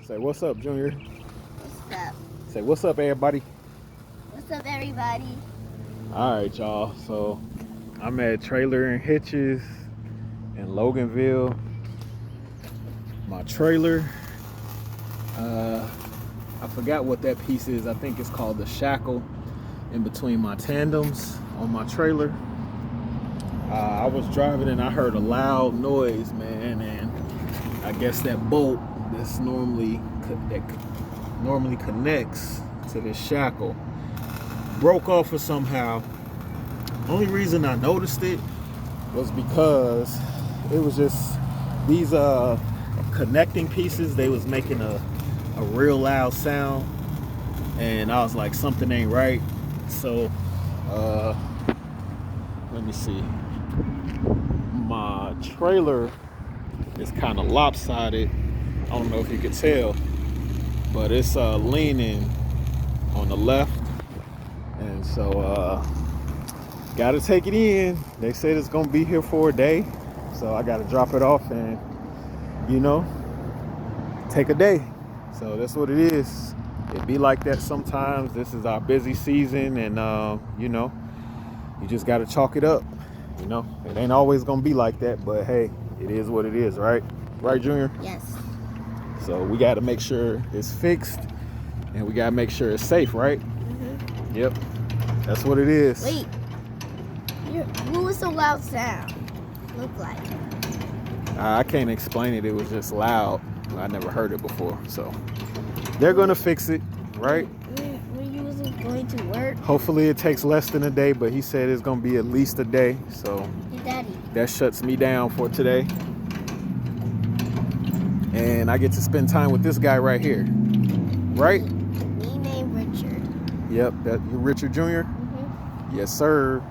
Say what's up, Junior. What's up? Say what's up, everybody. What's up, everybody? All right, y'all. So I'm at Trailer and Hitches in Loganville. My trailer. I forgot what that piece is. I think it's called the shackle in between my tandems on my trailer. I was driving and I heard a loud noise, man, and I guess that bolt that normally connects to this shackle broke off or somehow. Only reason I noticed it was because it was just these connecting pieces. They was making a real loud sound, and I was like, something ain't right. So let me see. My trailer is kind of lopsided. I don't know if you could tell, but it's leaning on the left, and so gotta take it in. They said it's gonna be here for a day, so I gotta drop it off and take a day. So that's what it is. It be like that sometimes. This is our busy season, and you just gotta chalk it up. It ain't always gonna be like that, but hey, it is what it is, right? Right, Junior? Yes. So we gotta make sure it's fixed, and we gotta make sure it's safe, right? Mm-hmm. Yep. That's what it is. Wait. What was the loud sound look like? I can't explain it. It was just loud. I never heard it before. So they're gonna fix it, right? When you wasn't going to work? Hopefully it takes less than a day, but he said it's gonna be at least a day. So Hey, Daddy. that shuts me down for today. And I get to spend time with this guy right here. Right? Me named Richard. Yep, that you Richard Jr.? Mm-hmm. Yes, sir.